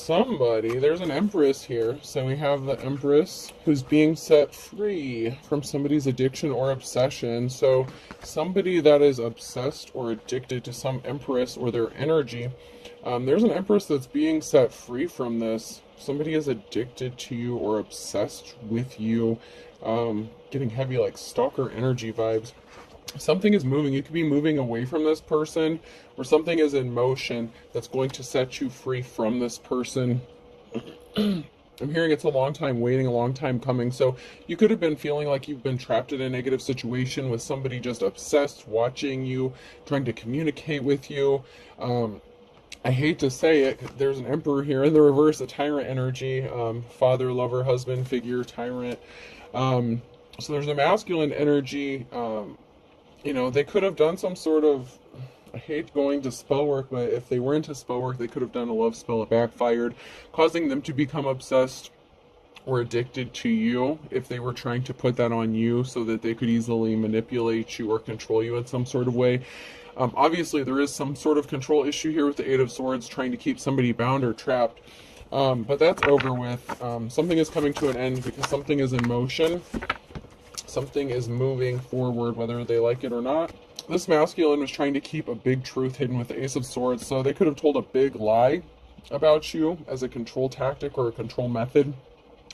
somebody, there's an empress here. So we have the empress who's being set free from somebody's addiction or obsession. So somebody that is obsessed or addicted to some empress or their energy, there's an empress that's being set free from this. Somebody is addicted to you or obsessed with you, getting heavy like stalker energy vibes. Something is moving. You could be moving away from this person, or something is in motion that's going to set you free from this person. I'm hearing it's a long time waiting, a long time coming. So you could have been feeling like you've been trapped in a negative situation with somebody just obsessed, watching you, trying to communicate with you. I hate to say it, there's an emperor here in the reverse, a tyrant energy, father, lover, husband figure, tyrant. So there's a masculine energy. They could have done some sort of, I hate going to spell work, but if they were into spell work, they could have done a love spell that backfired, causing them to become obsessed or addicted to you if they were trying to put that on you so that they could easily manipulate you or control you in some sort of way. Obviously, there is some sort of control issue here with the Eight of Swords, trying to keep somebody bound or trapped. But that's over with. Something is coming to an end because something is in motion. Something is moving forward, whether they like it or not. This masculine was trying to keep a big truth hidden with the Ace of Swords, so they could have told a big lie about you as a control tactic or a control method,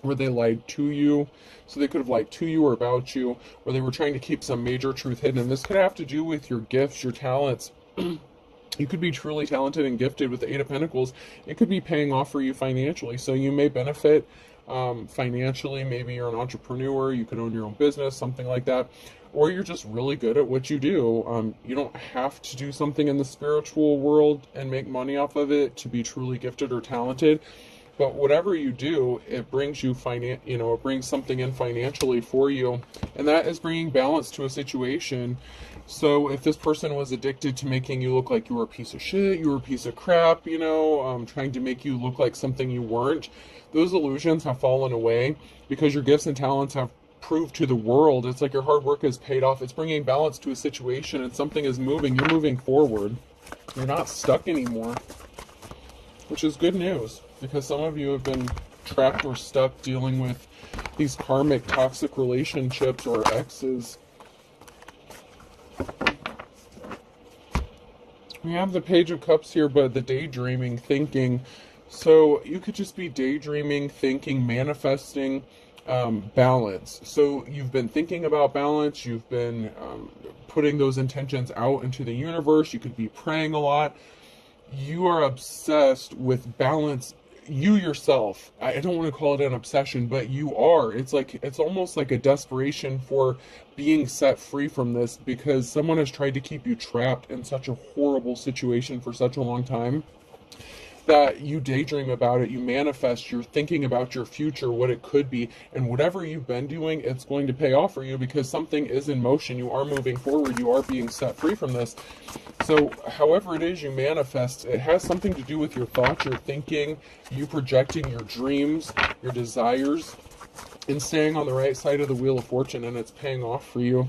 where they lied to you. So they could have lied to you or about you, or they were trying to keep some major truth hidden. And this could have to do with your gifts, your talents. You could be truly talented and gifted with the Eight of Pentacles. It could be paying off for you financially, so you may benefit financially. Maybe you're an entrepreneur, you could own your own business, something like that, or you're just really good at what you do. You don't have to do something in the spiritual world and make money off of it to be truly gifted or talented, but whatever you do, it brings you it brings something in financially for you, and that is bringing balance to a situation. So if this person was addicted to making you look like you were a piece of shit, you were a piece of crap, trying to make you look like something you weren't, those illusions have fallen away because your gifts and talents have proved to the world. It's like your hard work has paid off. It's bringing balance to a situation, and something is moving. You're moving forward. You're not stuck anymore, which is good news, because some of you have been trapped or stuck dealing with these karmic toxic relationships or exes. We have the Page of Cups here, but the daydreaming, thinking. So you could just be daydreaming, thinking, manifesting balance. So you've been thinking about balance. You've been putting those intentions out into the universe. You could be praying a lot. You are obsessed with balance. You yourself, I don't want to call it an obsession, but you are. It's almost like a desperation for being set free from this, because someone has tried to keep you trapped in such a horrible situation for such a long time that you daydream about it, you manifest, you're thinking about your future, what it could be, and whatever you've been doing, it's going to pay off for you because something is in motion. You are moving forward, you are being set free from this. So however it is you manifest, it has something to do with your thoughts, your thinking, you projecting your dreams, your desires, and staying on the right side of the Wheel of Fortune, and it's paying off for you.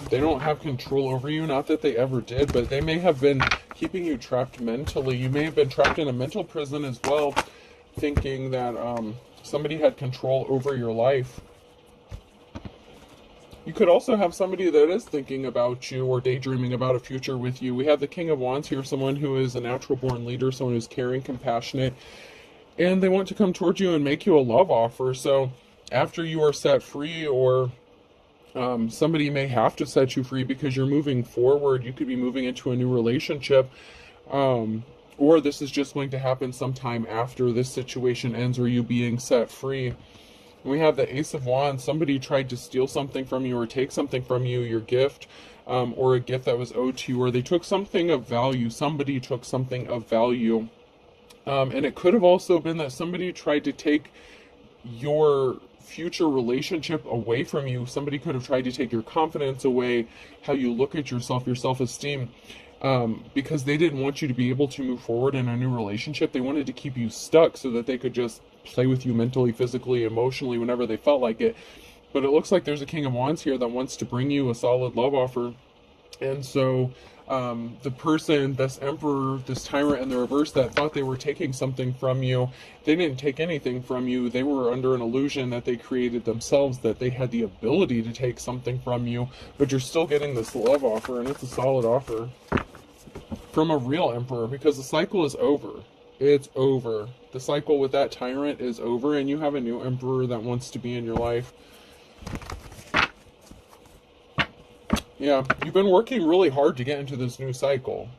They don't have control over you, not that they ever did, but they may have been keeping you trapped mentally. You may have been trapped in a mental prison as well, thinking that somebody had control over your life. You could also have somebody that is thinking about you or daydreaming about a future with you. We have the King of Wands here, someone who is a natural born leader, someone who's caring, compassionate, and they want to come towards you and make you a love offer. So after you are set free, or somebody may have to set you free because you're moving forward. You could be moving into a new relationship, or this is just going to happen sometime after this situation ends, or you being set free. We have the Ace of Wands. Somebody tried to steal something from you or take something from you, your gift, or a gift that was owed to you, or they took something of value. Somebody took something of value. And it could have also been that somebody tried to take your future relationship away from you. Somebody could have tried to take your confidence away, how you look at yourself, your self-esteem, because they didn't want you to be able to move forward in a new relationship. They wanted to keep you stuck so that they could just play with you mentally, physically, emotionally, whenever they felt like it. But it looks like there's a King of Wands here that wants to bring you a solid love offer. And so the person, this emperor, this tyrant in the reverse that thought they were taking something from you, they didn't take anything from you. They were under an illusion that they created themselves, that they had the ability to take something from you, but you're still getting this love offer, and it's a solid offer from a real emperor, because the cycle is over. It's over. The cycle with that tyrant is over, and you have a new emperor that wants to be in your life. Yeah, you've been working really hard to get into this new cycle.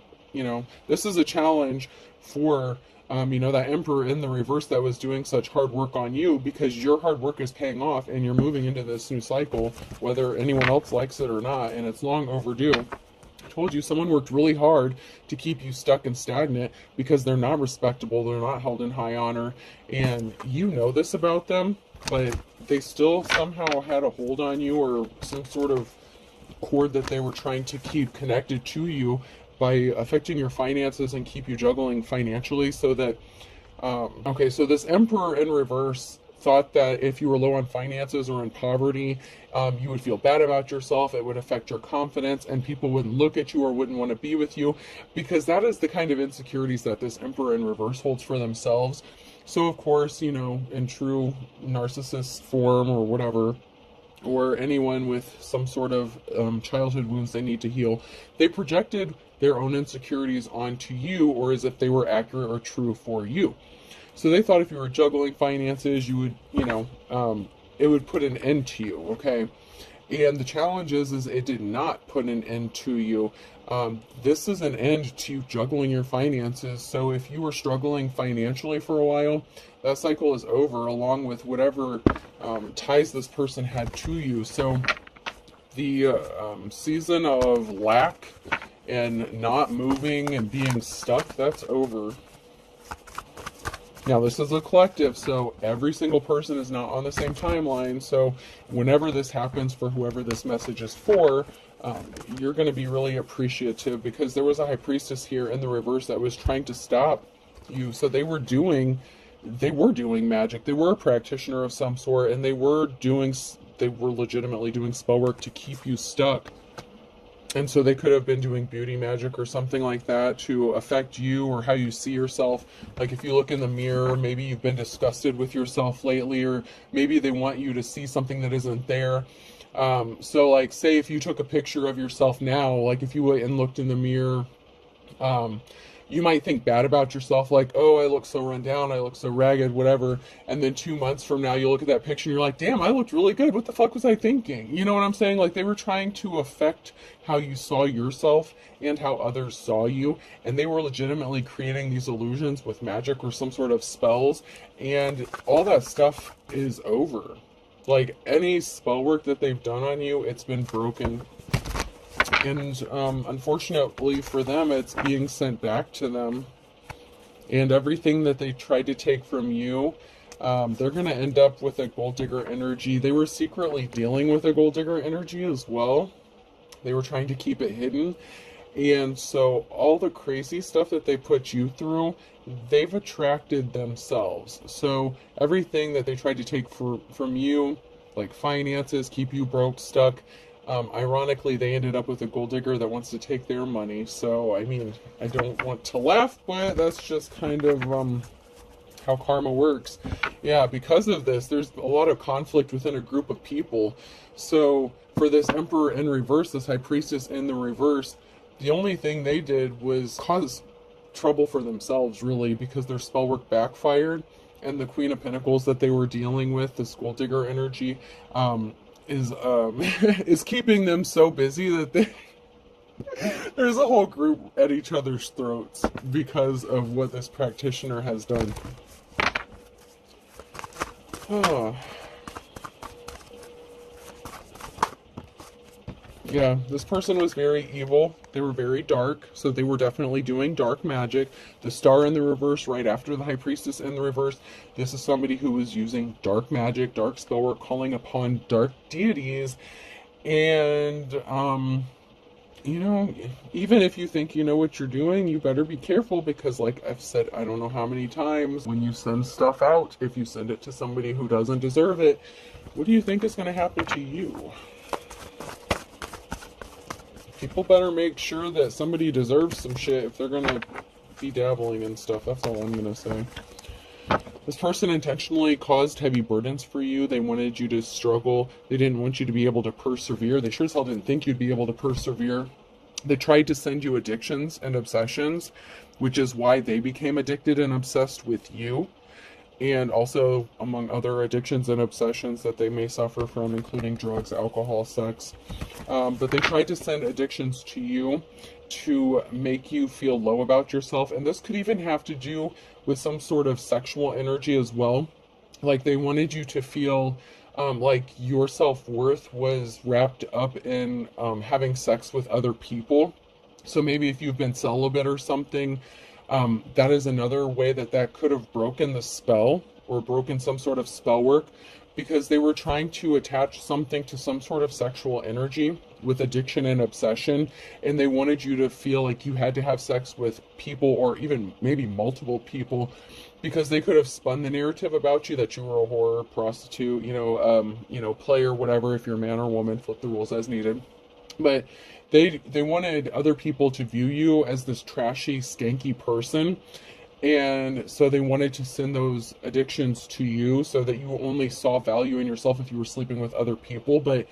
This is a challenge for, that emperor in the reverse that was doing such hard work on you, because your hard work is paying off and you're moving into this new cycle, whether anyone else likes it or not, and it's long overdue. I told you, someone worked really hard to keep you stuck and stagnant because they're not respectable, they're not held in high honor, and you know this about them, but they still somehow had a hold on you, or some sort of cord that they were trying to keep connected to you by affecting your finances and keep you juggling financially, so that so this emperor in reverse thought that if you were low on finances or in poverty, you would feel bad about yourself, it would affect your confidence, and people wouldn't look at you or wouldn't want to be with you, because that is the kind of insecurities that this emperor in reverse holds for themselves. So of course, in true narcissist form or whatever, or anyone with some sort of childhood wounds they need to heal, they projected their own insecurities onto you, or as if they were accurate or true for you. So they thought if you were juggling finances, you would, it would put an end to you, okay? And the challenge is it did not put an end to you. This is an end to juggling your finances. So if you were struggling financially for a while, that cycle is over, along with whatever ties this person had to you. So the season of lack and not moving and being stuck, that's over. Now, this is a collective, so every single person is not on the same timeline. So whenever this happens for whoever this message is for, you're going to be really appreciative, because there was a high priestess here in the reverse that was trying to stop you. So they were doing magic. They were a practitioner of some sort, and they were legitimately doing spell work to keep you stuck. And so they could have been doing beauty magic or something like that to affect you or how you see yourself. Like if you look in the mirror, maybe you've been disgusted with yourself lately, or maybe they want you to see something that isn't there. So like, say if you took a picture of yourself now, like if you went and looked in the mirror, you might think bad about yourself, like, oh, I look so run down, I look so ragged, whatever. And then 2 months from now, you look at that picture and you're like, damn, I looked really good. What the fuck was I thinking? You know what I'm saying? Like, they were trying to affect how you saw yourself and how others saw you. And they were legitimately creating these illusions with magic or some sort of spells. And all that stuff is over. Like, any spell work that they've done on you, it's been broken. And unfortunately for them, it's being sent back to them. And everything that they tried to take from you, they're going to end up with a gold digger energy. They were secretly dealing with a gold digger energy as well. They were trying to keep it hidden. And so all the crazy stuff that they put you through, they've attracted themselves. So everything that they tried to take from you, like finances, keep you broke, stuck, ironically, they ended up with a gold digger that wants to take their money. So, I mean, I don't want to laugh, but that's just kind of how karma works. Yeah, because of this, there's a lot of conflict within a group of people. So, for this emperor in reverse, this high priestess in the reverse, the only thing they did was cause trouble for themselves, really, because their spell work backfired. And the Queen of Pentacles that they were dealing with, this gold digger energy, is keeping them so busy that there's a whole group at each other's throats because of what this practitioner has done. Yeah, this person was very evil. They were very dark, so they were definitely doing dark magic. The star in the reverse, right after the high priestess in the reverse, this is somebody who was using dark magic, dark spell work, calling upon dark deities. And, you know, even if you think you know what you're doing, you better be careful, because like I've said, I don't know how many times, when you send stuff out, if you send it to somebody who doesn't deserve it, what do you think is going to happen to you? people better make sure that somebody deserves some shit if they're gonna be dabbling in stuff. That's all I'm gonna say. This person intentionally caused heavy burdens for you. They wanted you to struggle. They didn't want you to be able to persevere. They sure as hell didn't think you'd be able to persevere. They tried to send you addictions and obsessions, which is why they became addicted and obsessed with you. And also among other addictions and obsessions that they may suffer from, including drugs, alcohol, sex. But they tried to send addictions to you to make you feel low about yourself. And this could even have to do with some sort of sexual energy as well. Like they wanted you to feel like your self-worth was wrapped up in having sex with other people. So maybe if you've been celibate or something, that is another way that could have broken the spell or broken some sort of spell work, because they were trying to attach something to some sort of sexual energy with addiction and obsession, and they wanted you to feel like you had to have sex with people, or even maybe multiple people, because they could have spun the narrative about you that you were a whore, prostitute, player, whatever, if you're a man or woman, flip the rules as needed. But they wanted other people to view you as this trashy, skanky person. And so they wanted to send those addictions to you so that you only saw value in yourself if you were sleeping with other people. But,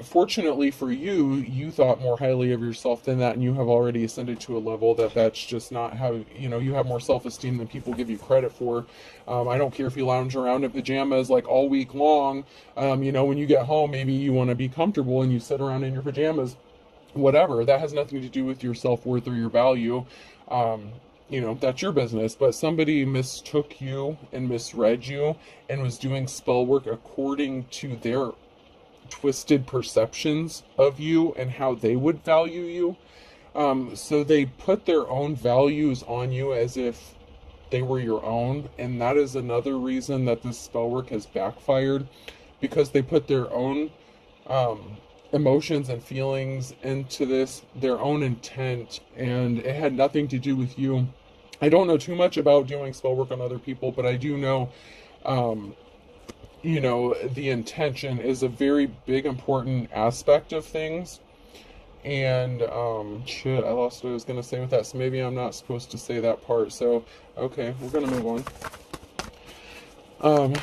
fortunately for you, you thought more highly of yourself than that. And you have already ascended to a level that's just not how, you have more self-esteem than people give you credit for. I don't care if you lounge around in pajamas like all week long. When you get home, maybe you want to be comfortable and you sit around in your pajamas, whatever. That has nothing to do with your self-worth or your value. That's your business. But somebody mistook you and misread you and was doing spell work according to their twisted perceptions of you and how they would value you. So they put their own values on you as if they were your own. And that is another reason that this spell work has backfired, because they put their own emotions and feelings into this, their own intent, and it had nothing to do with you. I don't know too much about doing spell work on other people, but I do know, the intention is a very big, important aspect of things. And, shit, I lost what I was going to say with that, so maybe I'm not supposed to say that part. So, okay, we're going to move on.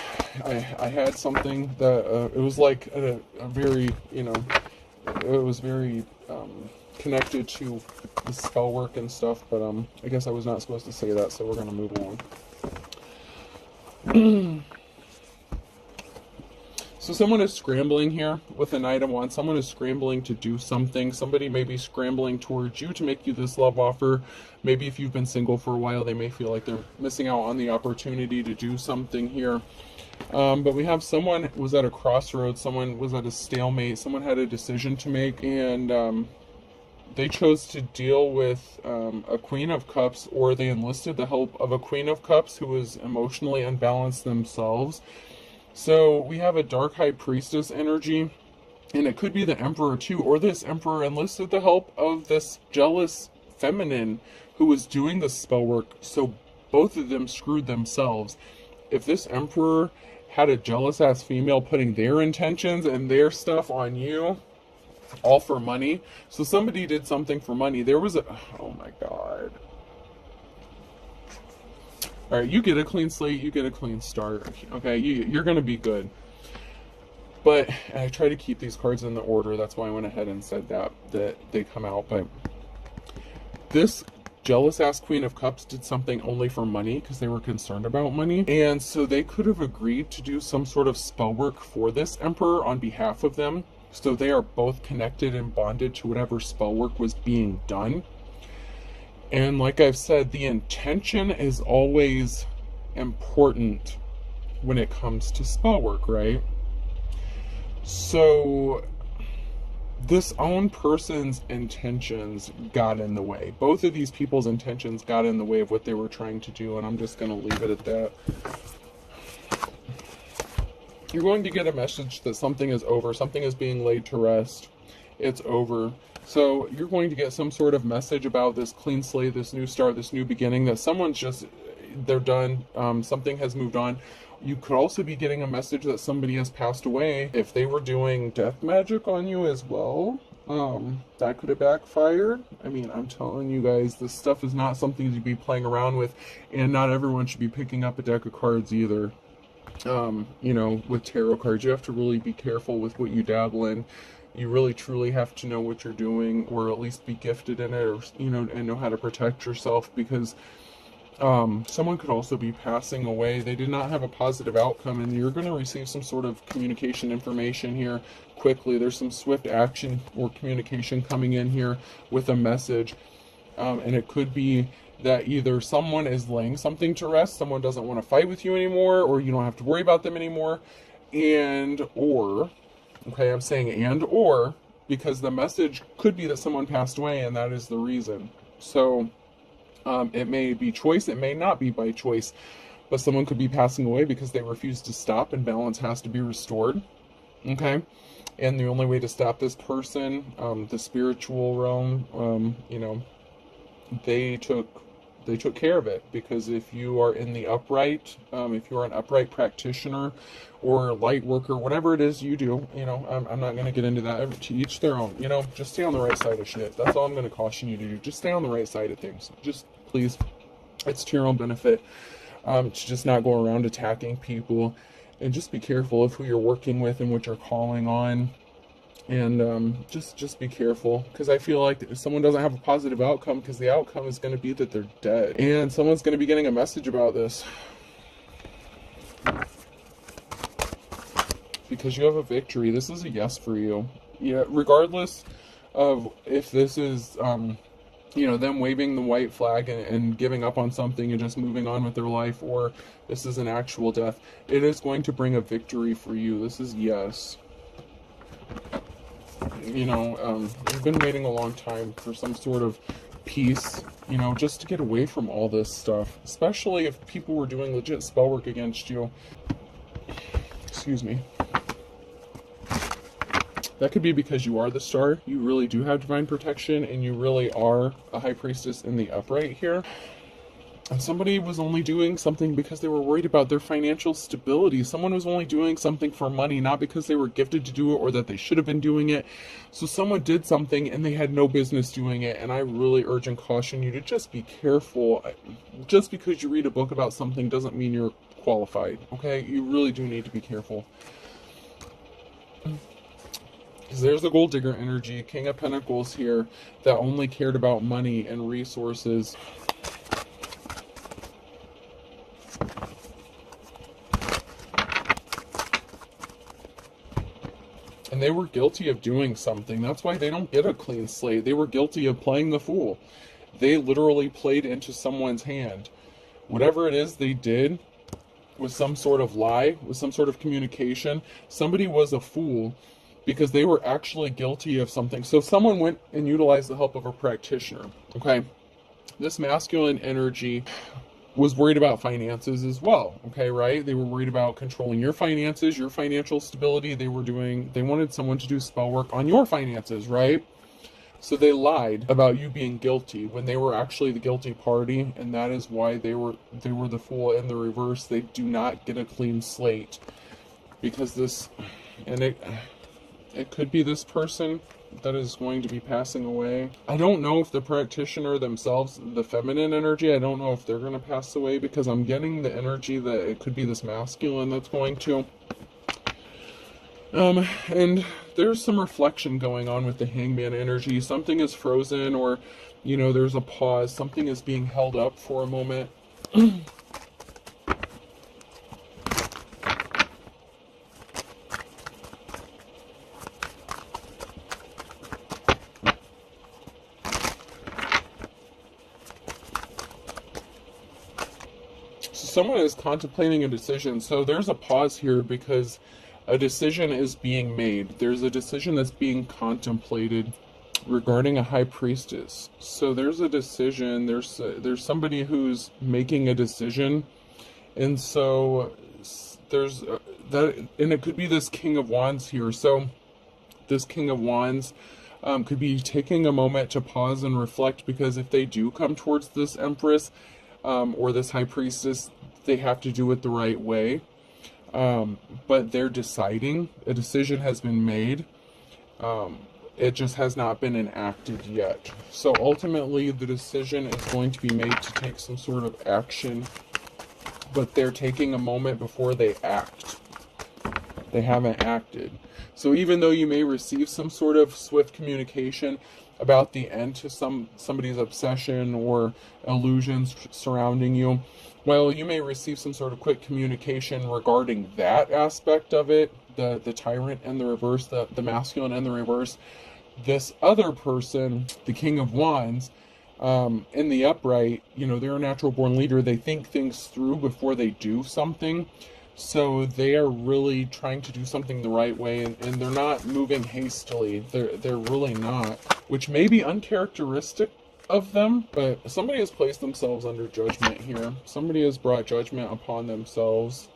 I had something that, it was like a very, it was very, connected to the spell work and stuff, but, I guess I was not supposed to say that, so we're gonna move along. So someone is scrambling here with an item one. Someone is scrambling to do something. Somebody may be scrambling towards you to make you this love offer. Maybe if you've been single for a while, they may feel like they're missing out on the opportunity to do something here. But we have someone was at a crossroads. Someone was at a stalemate. Someone had a decision to make, and they chose to deal with a Queen of Cups, or they enlisted the help of a Queen of Cups who was emotionally unbalanced themselves. So we have a Dark High Priestess energy, and it could be the Emperor too, or this Emperor enlisted the help of this jealous feminine who was doing the spell work, so both of them screwed themselves. If this Emperor had a jealous ass female putting their intentions and their stuff on you, all for money. So somebody did something for money. There was oh my god. All right, you get a clean slate, you get a clean start. Okay, you're going to be good. But I try to keep these cards in the order. That's why I went ahead and said that they come out. But this jealous ass Queen of Cups did something only for money because they were concerned about money. And so they could have agreed to do some sort of spell work for this Emperor on behalf of them. So they are both connected and bonded to whatever spell work was being done. And like I've said, the intention is always important when it comes to spell work, right? So this own person's intentions got in the way. Both of these people's intentions got in the way of what they were trying to do, and I'm just going to leave it at that. You're going to get a message that something is over. Something is being laid to rest. It's over. So you're going to get some sort of message about this clean slate, this new start, this new beginning, that someone's just, they're done. Something has moved on. You could also be getting a message that somebody has passed away. If they were doing death magic on you as well, That could have backfired. I mean, I'm telling you guys, this stuff is not something to be playing around with, and not everyone should be picking up a deck of cards either. You know, with tarot cards, you have to really be careful with what you dabble in. You really truly have to know what you're doing, or at least be gifted in it, or, you know, and know how to protect yourself, because someone could also be passing away. They did not have a positive outcome, and you're going to receive some sort of communication information here quickly. There's some swift action or communication coming in here with a message, and it could be that either someone is laying something to rest, someone doesn't want to fight with you anymore, or you don't have to worry about them anymore, and or, okay, I'm saying and or, because the message could be that someone passed away, and that is the reason. So it may be choice, it may not be by choice, but someone could be passing away because they refuse to stop, and balance has to be restored. Okay, and the only way to stop this person, the spiritual realm, you know, they took care of it, because if you are in the upright, if you are an upright practitioner or light worker, whatever it is you do, you know, I'm not going to get into that. To each their own, you know, just stay on the right side of shit. That's all I'm going to caution you to do. Just stay on the right side of things. Just please, it's to your own benefit, to just not go around attacking people, and just be careful of who you're working with and what you're calling on. And just be careful, because I feel like if someone doesn't have a positive outcome, because the outcome is going to be that they're dead, and someone's going to be getting a message about this, because you have a victory. This is a yes for you. Yeah, regardless of if this is you know, them waving the white flag and giving up on something and just moving on with their life, or this is an actual death, it is going to bring a victory for you. This is yes. You know, you've been waiting a long time for some sort of peace, you know, just to get away from all this stuff, especially if people were doing legit spell work against you. Excuse me. That could be because you are the star, you really do have divine protection, and you really are a high priestess in the upright here. And somebody was only doing something because they were worried about their financial stability. Someone was only doing something for money, not because they were gifted to do it or that they should have been doing it. So someone did something and they had no business doing it. And I really urge and caution you to just be careful. Just because you read a book about something doesn't mean you're qualified, okay? You really do need to be careful. Because there's the gold digger energy, King of Pentacles here, that only cared about money and resources. And they were guilty of doing something. That's why they don't get a clean slate. They were guilty of playing the fool. They literally played into someone's hand. Whatever it is they did was some sort of lie, was some sort of communication. Somebody was a fool because they were actually guilty of something. So someone went and utilized the help of a practitioner, okay? This masculine energy was worried about finances as well, okay, right? They were worried about controlling your finances, your financial stability. They wanted someone to do spell work on your finances, right? So they lied about you being guilty when they were actually the guilty party, and that is why they were the fool in the reverse. They do not get a clean slate, because this, and it could be this person that is going to be passing away. I don't know if the practitioner themselves, the feminine energy, I don't know if they're going to pass away, because I'm getting the energy that it could be this masculine that's going to. And there's some reflection going on with the hangman energy. Something is frozen, or, you know, there's a pause. Something is being held up for a moment. Someone is contemplating a decision. So there's a pause here because a decision is being made. There's a decision that's being contemplated regarding a high priestess. So there's a decision. There's somebody who's making a decision, and so there's that, and it could be this King of Wands here. So this King of Wands could be taking a moment to pause and reflect, because if they do come towards this Empress or this high priestess, they have to do it the right way. But they're deciding. A decision has been made. It just has not been enacted yet. So ultimately, the decision is going to be made to take some sort of action, but they're taking a moment before they act. They haven't acted. So even though you may receive some sort of swift communication about the end to somebody's obsession or illusions surrounding you, well, you may receive some sort of quick communication regarding that aspect of it, the tyrant and the reverse, the masculine and the reverse. This other person, the King of Wands, in the upright, they're a natural born leader. They think things through before they do something. So they are really trying to do something the right way, and they're not moving hastily. They're really not, which may be uncharacteristic of them, but somebody has placed themselves under judgment here. Somebody has brought judgment upon themselves.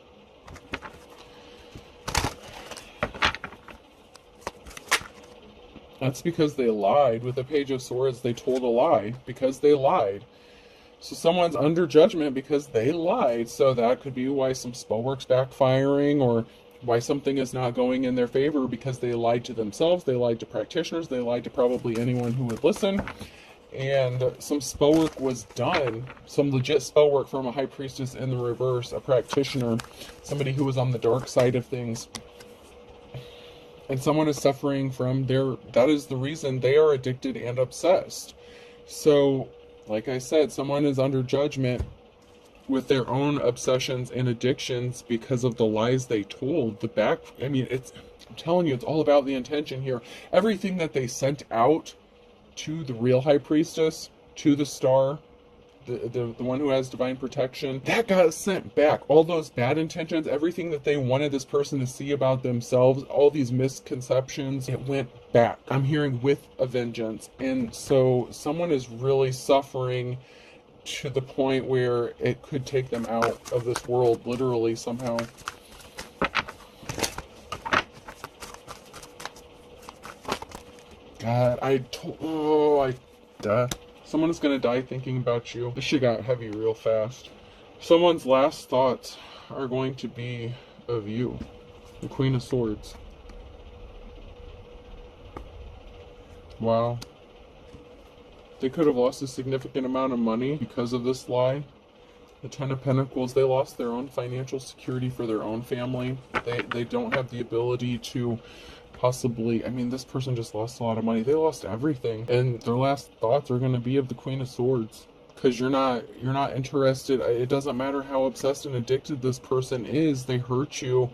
That's because they lied. With the Page of Swords, they told a lie because they lied. So someone's under judgment because they lied. So that could be why some spell work's backfiring, or why something is not going in their favor, because they lied to themselves, they lied to practitioners, they lied to probably anyone who would listen. And some spell work was done, some legit spell work from a high priestess in the reverse, a practitioner, somebody who was on the dark side of things. And someone is suffering from that is the reason they are addicted and obsessed. So, like I said, someone is under judgment with their own obsessions and addictions because of the lies they told. I'm telling you, it's all about the intention here. Everything that they sent out to the real high priestess, to the star, the one who has divine protection, that got sent back. All those bad intentions, everything that they wanted this person to see about themselves, all these misconceptions, it went back. I'm hearing with a vengeance. And so someone is really suffering to the point where it could take them out of this world, literally, somehow. God, someone is going to die thinking about you. This shit got heavy real fast. Someone's last thoughts are going to be of you. The Queen of Swords. Wow. They could have lost a significant amount of money because of this lie. The Ten of Pentacles, they lost their own financial security for their own family. They don't have the ability to possibly, this person just lost a lot of money. They lost everything. And their last thoughts are going to be of the Queen of Swords. Because you're not interested. It doesn't matter how obsessed and addicted this person is. They hurt you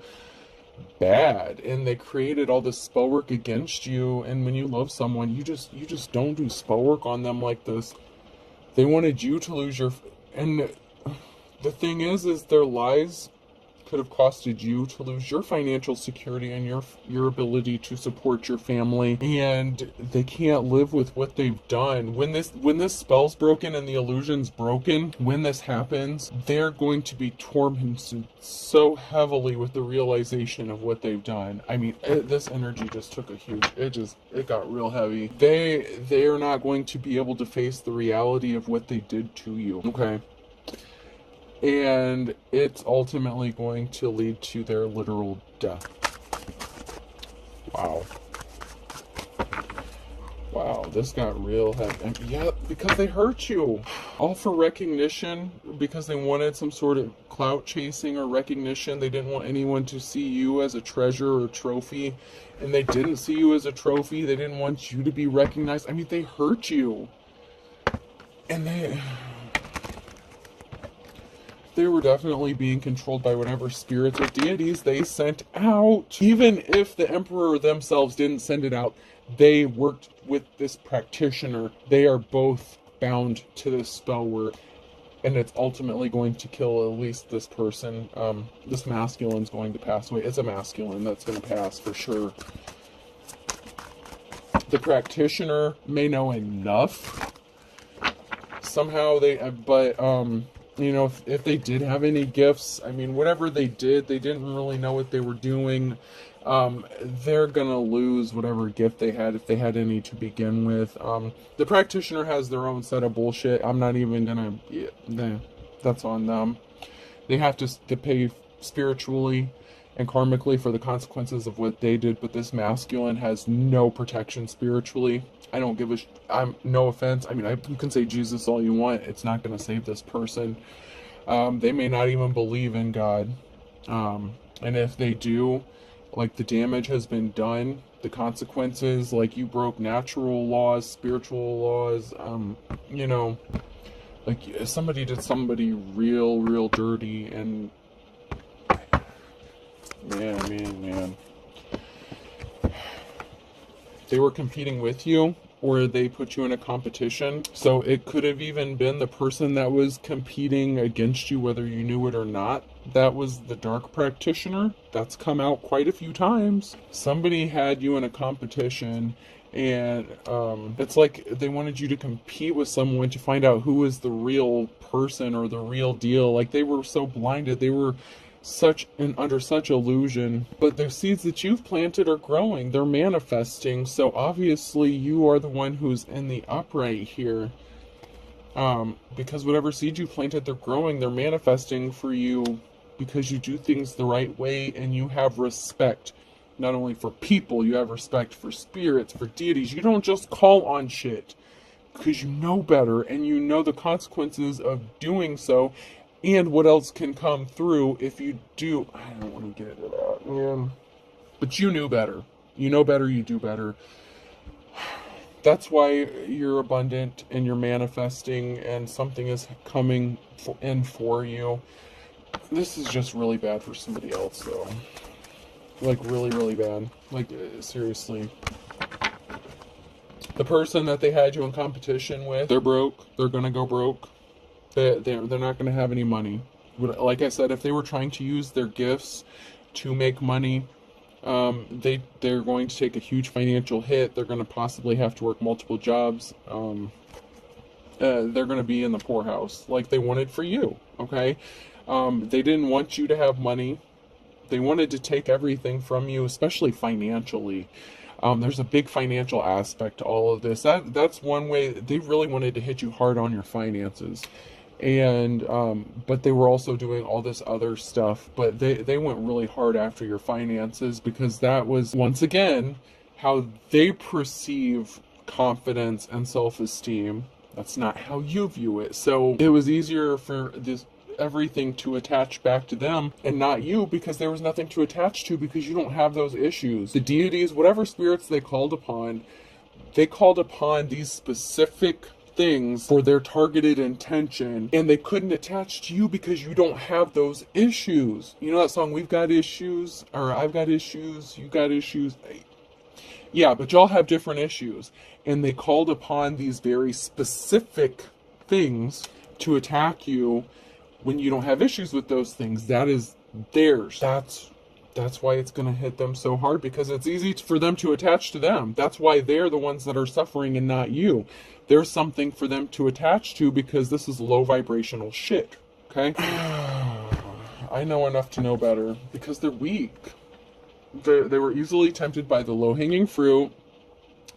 bad. And they created all this spell work against you. And when you love someone, you just don't do spell work on them like this. They wanted you to lose your... And the thing is their lies could have costed you to lose your financial security and your ability to support your family, and they can't live with what they've done. When this spell's broken and the illusion's broken, when this happens, they're going to be tormented so heavily with the realization of what they've done. This energy just took a huge, it got real heavy. They are not going to be able to face the reality of what they did to you. Okay. And it's ultimately going to lead to their literal death. Wow. Wow, this got real heavy. Yeah, because they hurt you. All for recognition, because they wanted some sort of clout chasing or recognition. They didn't want anyone to see you as a treasure or a trophy. And they didn't see you as a trophy. They didn't want you to be recognized. They hurt you. And they were definitely being controlled by whatever spirits or deities they sent out. Even if the emperor themselves didn't send it out, they worked with this practitioner. They are both bound to this spell work, and it's ultimately going to kill at least this person. This masculine's going to pass away. It's a masculine that's going to pass for sure. The practitioner may know enough. Somehow if they did have any gifts, whatever they did, they didn't really know what they were doing. They're gonna lose whatever gift they had, if they had any to begin with. The practitioner has their own set of bullshit. I'm not even gonna... that's on them. They have to pay spiritually and karmically for the consequences of what they did, but this masculine has no protection spiritually. I don't give a I'm no offense. I mean, you can say Jesus all you want. It's not going to save this person. They may not even believe in God. And if they do, like, the damage has been done, the consequences, like, you broke natural laws, spiritual laws, you know, like, somebody did somebody real dirty, and man. They were competing with you, or they put you in a competition. So it could have even been the person that was competing against you, whether you knew it or not. That was the dark practitioner. That's come out quite a few times. Somebody had you in a competition, and it's like they wanted you to compete with someone to find out who was the real person or the real deal. Like, they were so blinded. They were under such illusion, but the seeds that you've planted are growing, they're manifesting. So obviously you are the one who's in the upright here, because whatever seeds you planted, they're growing, they're manifesting for you, because you do things the right way, and you have respect not only for people, you have respect for spirits, for deities. You don't just call on shit because you know better, and you know the consequences of doing so, and what else can come through if you do. I don't want to get into that, man. But you knew better. You know better, you do better. That's why you're abundant and you're manifesting, and something is coming in for you. This is just really bad for somebody else, though. Like, really bad. Like, seriously. The person that they had you in competition with, they're broke. They're gonna go broke. They're not going to have any money. Like I said, if they were trying to use their gifts to make money, they're going to take a huge financial hit. They're going to possibly have to work multiple jobs. They're going to be in the poorhouse like they wanted for you, okay? They didn't want you to have money. They wanted to take everything from you, especially financially. There's a big financial aspect to all of this. That's one way. They really wanted to hit you hard on your finances. And but they were also doing all this other stuff, but they went really hard after your finances, because that was, once again, how they perceive confidence and self-esteem. That's not how you view it. So it was easier for everything to attach back to them and not you, because there was nothing to attach to, because you don't have those issues. The deities, whatever spirits they called upon these specific things for their targeted intention, and they couldn't attach to you because you don't have those issues. You know that song, We've Got Issues, or I've Got Issues, you got issues? Yeah, but y'all have different issues, and they called upon these very specific things to attack you when you don't have issues with those things. That is theirs. That's why it's going to hit them so hard, because it's easy for them to attach to them. That's why they're the ones that are suffering and not you. There's something for them to attach to, because this is low vibrational shit, okay? I know enough to know better, because they're weak. They were easily tempted by the low-hanging fruit,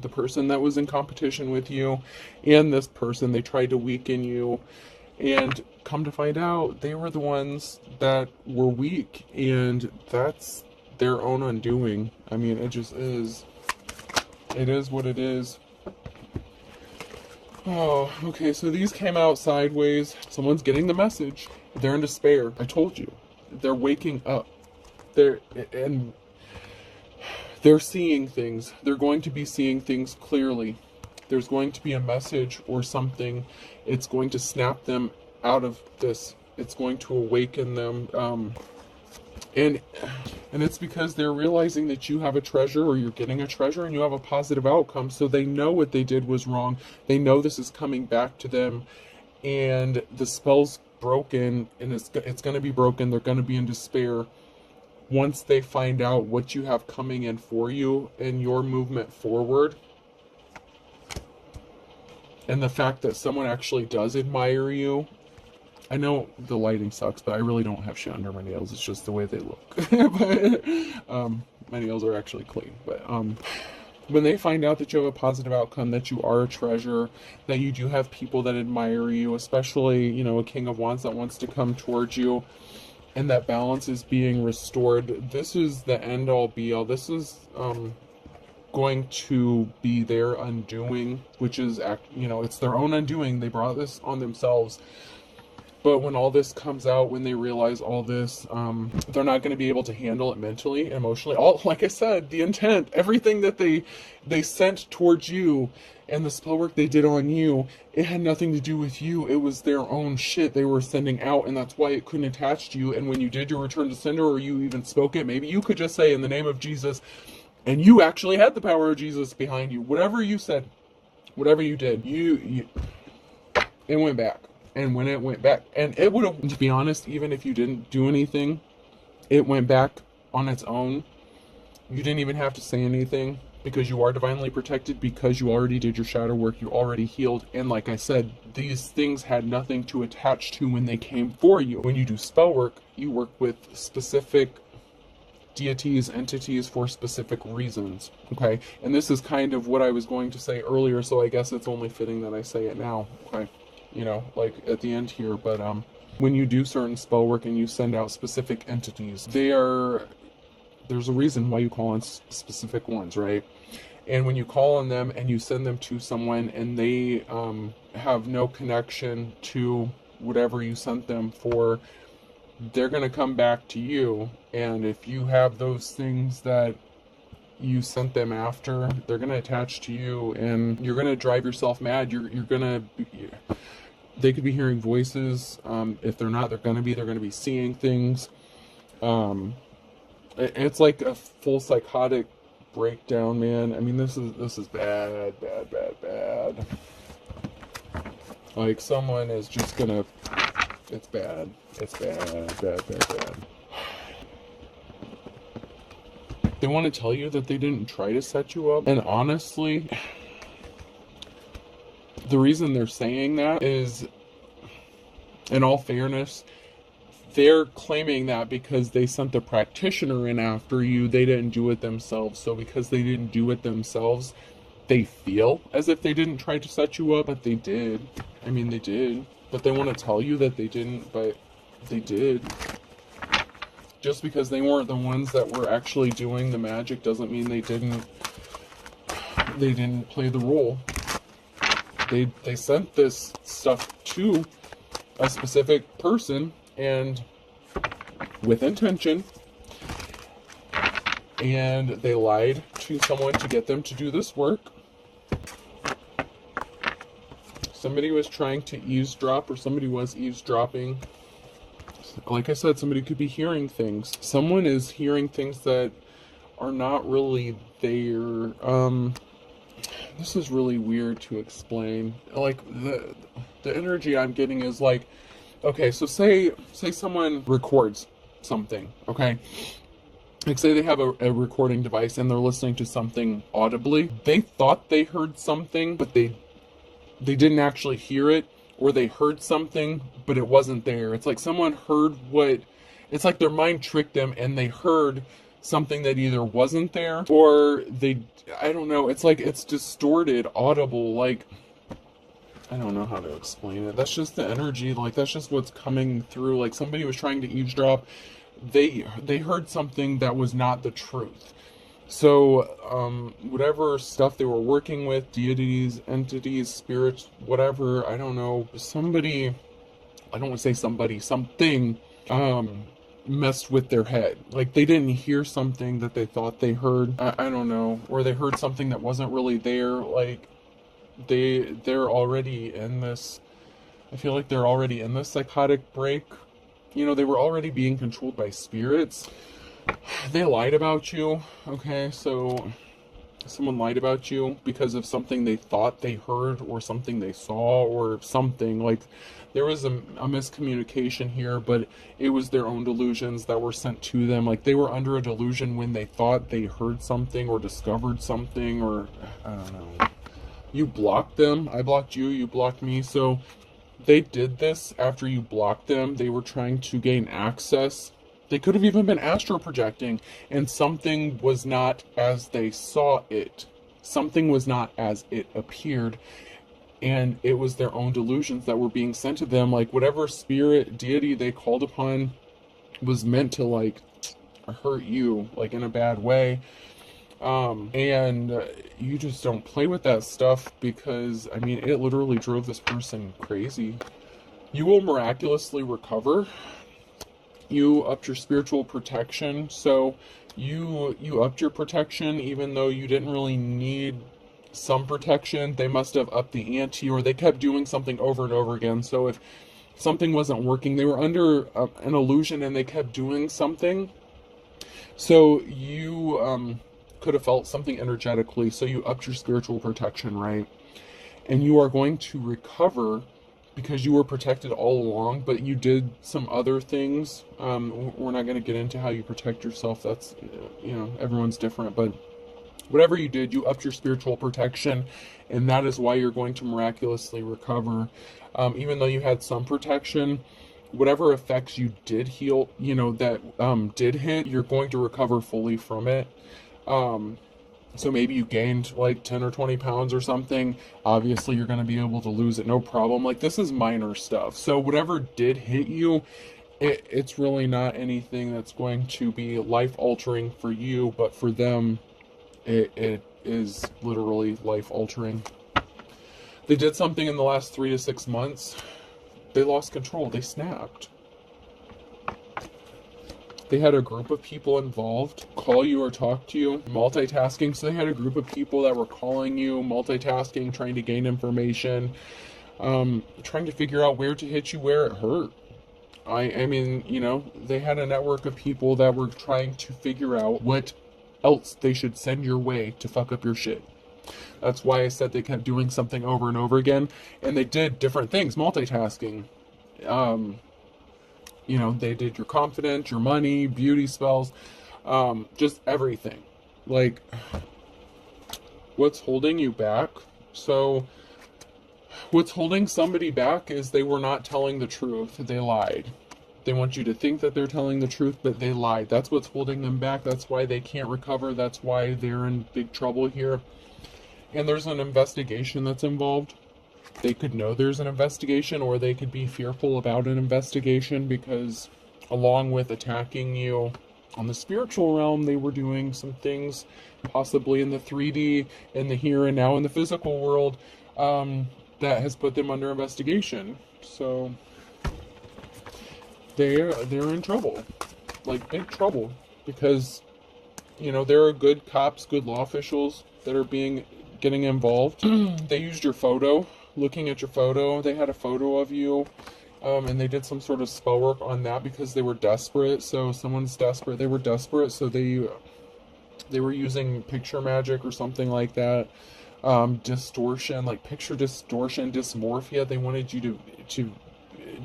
the person that was in competition with you, and this person. They tried to weaken you, and come to find out, they were the ones that were weak, and that's their own undoing. I mean, it just is. It is what it is. Oh, okay, so these came out sideways. Someone's getting the message. They're in despair. I told you. They're waking up. They're seeing things. They're going to be seeing things clearly. There's going to be a message or something. It's going to snap them out of this. It's going to awaken them. And it's because they're realizing that you have a treasure, or you're getting a treasure, and you have a positive outcome. So they know what they did was wrong. They know this is coming back to them, and the spell's broken, and it's going to be broken. They're going to be in despair once they find out what you have coming in for you and your movement forward. And the fact that someone actually does admire you. I know the lighting sucks, but I really don't have shit under my nails. It's just the way they look. But my nails are actually clean. But when they find out that you have a positive outcome, that you are a treasure, that you do have people that admire you, especially, you know, a King of Wands that wants to come towards you, and that balance is being restored. This is the end all be all. This is going to be their undoing, which is, it's their own undoing. They brought this on themselves. But when all this comes out, when they realize all this, they're not going to be able to handle it mentally, emotionally. Like I said, the intent, everything that they sent towards you, and the spell work they did on you, it had nothing to do with you. It was their own shit they were sending out, and that's why it couldn't attach to you. And when you did your return to sender, or you even spoke it, maybe you could just say, in the name of Jesus, and you actually had the power of Jesus behind you. Whatever you said, whatever you did, it went back. And when it went back, and it would have, to be honest, even if you didn't do anything, it went back on its own. You didn't even have to say anything, because you are divinely protected, because you already did your shadow work, you already healed. And like I said, these things had nothing to attach to when they came for you. When you do spell work, you work with specific deities, entities, for specific reasons, okay? And this is kind of what I was going to say earlier, so I guess it's only fitting that I say it now, okay? Like at the end here. But when you do certain spell work and you send out specific entities, there's a reason why you call on specific ones, right? And when you call on them and you send them to someone and they have no connection to whatever you sent them for, they're going to come back to you. And if you have those things that you sent them after, they're going to attach to you, and you're going to drive yourself mad. You're going to... They could be hearing voices. If they're not, they're going to be seeing things. It's like a full psychotic breakdown, man. I mean, this is bad. Like, someone is just gonna... It's bad. It's bad. They want to tell you that they didn't try to set you up. And honestly, the reason they're saying that is, in all fairness, they're claiming that because they sent the practitioner in after you, they didn't do it themselves. So because they didn't do it themselves, they feel as if they didn't try to set you up, but they did. I mean, they did. But they want to tell you that they didn't, but they did. Just because they weren't the ones that were actually doing the magic doesn't mean they didn't play the role. They sent this stuff to a specific person, and with intention, and they lied to someone to get them to do this work. Somebody was trying to eavesdrop, or somebody was eavesdropping. Like I said, somebody could be hearing things. Someone is hearing things that are not really there. This is really weird to explain. Like, the energy I'm getting is like, okay, so say someone records something, okay? Like, say they have a recording device and they're listening to something audibly. They thought they heard something, but they didn't actually hear it, or they heard something, but it wasn't there. It's like someone heard it's like their mind tricked them and they heard something that either wasn't there, or I don't know, it's like it's distorted, audible, like, I don't know how to explain it. That's just the energy, like, that's just what's coming through. Like, somebody was trying to eavesdrop, they heard something that was not the truth. So, whatever stuff they were working with, deities, entities, spirits, whatever, I don't know, something, messed with their head. Like, they didn't hear something that they thought they heard, I don't know, or they heard something that wasn't really there. Like, they're already in this, I feel like they're already in this psychotic break. They were already being controlled by spirits. They lied about you, okay? So someone lied about you because of something they thought they heard, or something they saw, or something. Like, there was a miscommunication here, but it was their own delusions that were sent to them. Like, they were under a delusion when they thought they heard something or discovered something, or I don't know. You blocked them. I blocked you. You blocked me. So they did this after you blocked them. They were trying to gain access. They could have even been astral projecting, and something was not as they saw it. Something was not as it appeared, and it was their own delusions that were being sent to them. Like, whatever spirit, deity they called upon was meant to like hurt you like in a bad way. And you just don't play with that stuff, because I mean it literally drove this person crazy. You will miraculously recover. You upped your spiritual protection, so you upped your protection even though you didn't really need some protection. They must have upped the ante, or they kept doing something over and over again. So if something wasn't working, they were under an illusion and they kept doing something. So you could have felt something energetically, so you upped your spiritual protection, right? And you are going to recover because you were protected all along, but you did some other things. We're not going to get into how you protect yourself. That's, everyone's different, but whatever you did, you upped your spiritual protection, and that is why you're going to miraculously recover. Even though you had some protection, whatever effects you did heal, that did hit, you're going to recover fully from it. So maybe you gained like 10 or 20 pounds or something. Obviously, you're going to be able to lose it, no problem. Like, this is minor stuff. So whatever did hit you, it's really not anything that's going to be life-altering for you, but for them, it is literally life-altering. They did something in the last 3 to 6 months. They lost control. They snapped. They had a group of people involved call you or talk to you, multitasking. So they had a group of people that were calling you, multitasking, trying to gain information, trying to figure out where to hit you, where it hurt. I mean, they had a network of people that were trying to figure out what else they should send your way to fuck up your shit. That's why I said they kept doing something over and over again. And they did different things, multitasking. They did your confidence, your money, beauty spells, just everything. Like, what's holding you back? So, what's holding somebody back is they were not telling the truth. They lied. They want you to think that they're telling the truth, but they lied. That's what's holding them back. That's why they can't recover. That's why they're in big trouble here. And there's an investigation that's involved. They could know there's an investigation, or they could be fearful about an investigation, because along with attacking you on the spiritual realm, they were doing some things possibly in the 3D, in the here and now, in the physical world, that has put them under investigation. So they're in trouble, like big trouble, because there are good cops, good law officials that are getting involved. They used your photo. Looking at your photo, they had a photo of you, and they did some sort of spell work on that because they were desperate. So someone's desperate. They were desperate, so they were using picture magic or something like that. Distortion, like picture distortion, dysmorphia. They wanted you to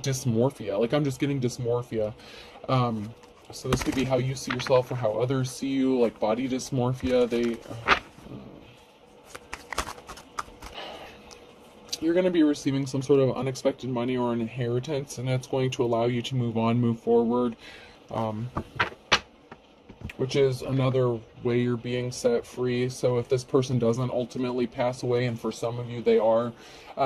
dysmorphia. Like, I'm just getting dysmorphia. So this could be how you see yourself or how others see you, like body dysmorphia. You're going to be receiving some sort of unexpected money or an inheritance, and that's going to allow you to move forward, which is another way you're being set free. So if this person doesn't ultimately pass away, and for some of you they are,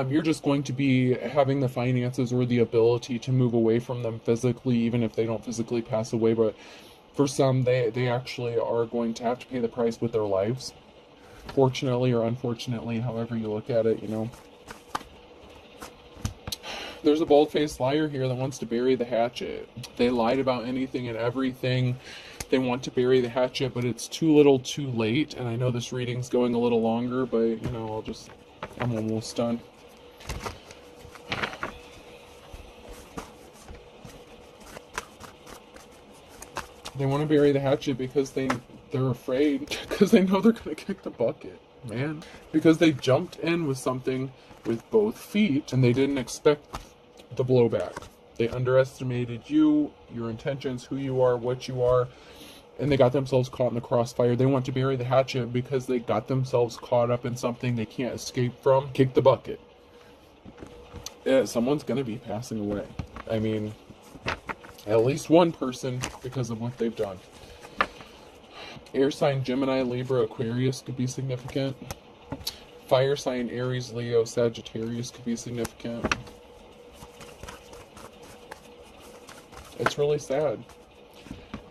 you're just going to be having the finances or the ability to move away from them physically, even if they don't physically pass away. But for some, they actually are going to have to pay the price with their lives, fortunately or unfortunately, however you look at it, There's a bold-faced liar here that wants to bury the hatchet. They lied about anything and everything. They want to bury the hatchet, but it's too little too late. And I know this reading's going a little longer, but, I'm almost done. They want to bury the hatchet because they're afraid, because they know they're going to kick the bucket, man. Because they jumped in with something with both feet, and they didn't expect the blowback. They underestimated you, your intentions, who you are, what you are, and they got themselves caught in the crossfire. They want to bury the hatchet because they got themselves caught up in something they can't escape from. Kick the bucket. Someone's going to be passing away. I mean, at least one person, because of what they've done. Air sign Gemini, Libra, Aquarius could be significant. Fire sign Aries, Leo, Sagittarius could be significant. It's really sad.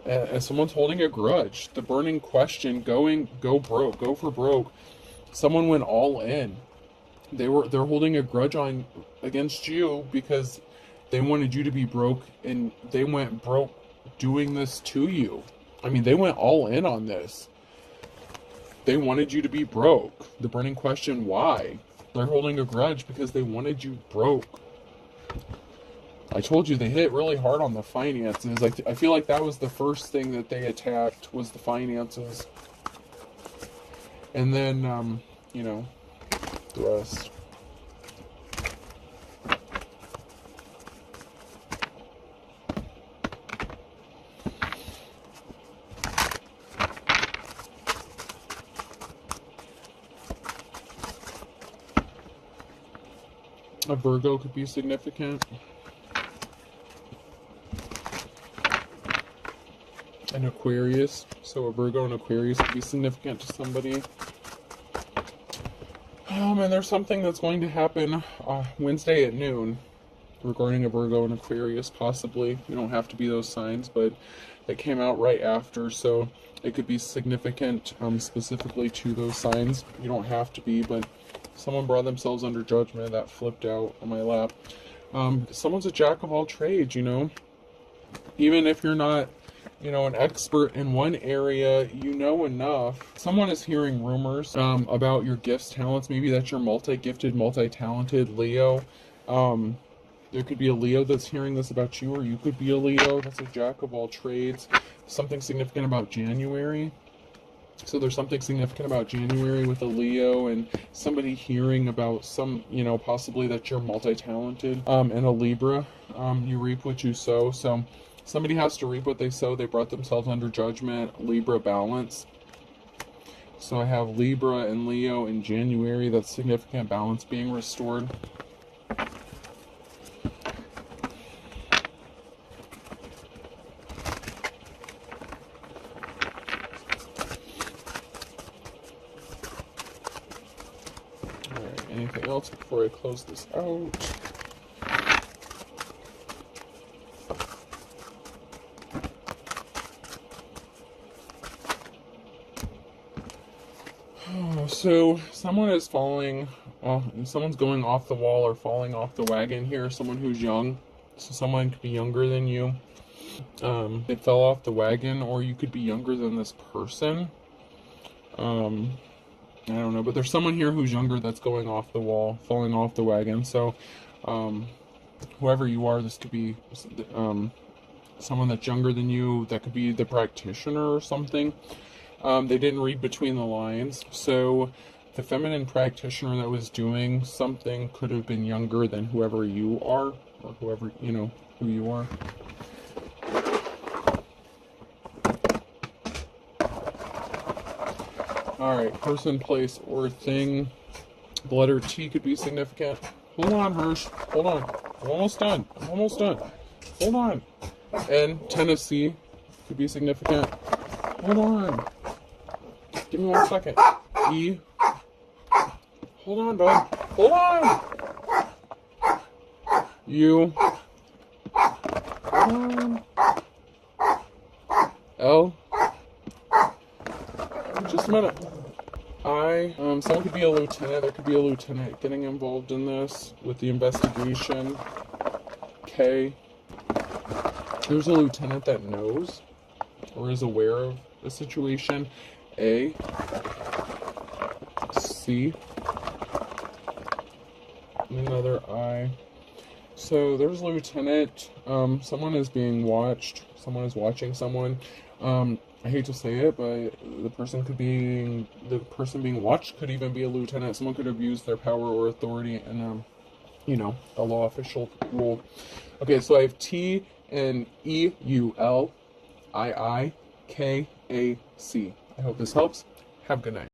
And someone's holding a grudge. The burning question, go broke, go for broke. Someone went all in. They're holding a grudge against you because they wanted you to be broke, and they went broke doing this to you. I mean, they went all in on this. They wanted you to be broke. The burning question, why? They're holding a grudge because they wanted you broke. I told you they hit really hard on the finances. I feel like that was the first thing that they attacked, was the finances. And then, the rest. A Virgo could be significant. An Aquarius. So a Virgo and Aquarius could be significant to somebody. And there's something that's going to happen Wednesday at noon regarding a Virgo and Aquarius, possibly. You don't have to be those signs, but it came out right after, so it could be significant specifically to those signs. You don't have to be, but someone brought themselves under judgment. That flipped out on my lap. Someone's a jack of all trades, Even if you're not, an expert in one area, enough. Someone is hearing rumors about your gifts, talents. Maybe that's your multi-gifted, multi-talented Leo. There could be a Leo that's hearing this about you, or you could be a Leo that's a jack of all trades. Something significant about January. So there's something significant about January with a Leo, and somebody hearing about possibly that you're multi-talented. And a Libra, you reap what you sow. So somebody has to reap what they sow. They brought themselves under judgment. Libra balance. So I have Libra and Leo in January. That's significant balance being restored. Alright, anything else before I close this out? So someone is someone's going off the wall or falling off the wagon here. Someone who's young. So someone could be younger than you. They fell off the wagon, or you could be younger than this person. I don't know, but there's someone here who's younger that's going off the wall, falling off the wagon. So whoever you are, this could be someone that's younger than you. That could be the practitioner or something. They didn't read between the lines, so the feminine practitioner that was doing something could have been younger than whoever you are, or whoever, who you are. Alright, person, place, or thing. The letter T could be significant. Hold on, Hirsch. Hold on. I'm almost done. Hold on. And Tennessee could be significant. Hold on. Give me 1 second. E. Hold on, bud. Hold on. U. Hold on. L. Just a minute. I. Someone could be a lieutenant. There could be a lieutenant getting involved in this with the investigation. K. There's a lieutenant that knows or is aware of the situation. A. C. Another I. So there's lieutenant. Someone is being watched. Someone is watching someone. I hate to say it, but the person being watched could even be a lieutenant. Someone could abuse their power or authority in a law official role. Okay, so I have T and E U L I I K A C. I hope this helps. Have a good night.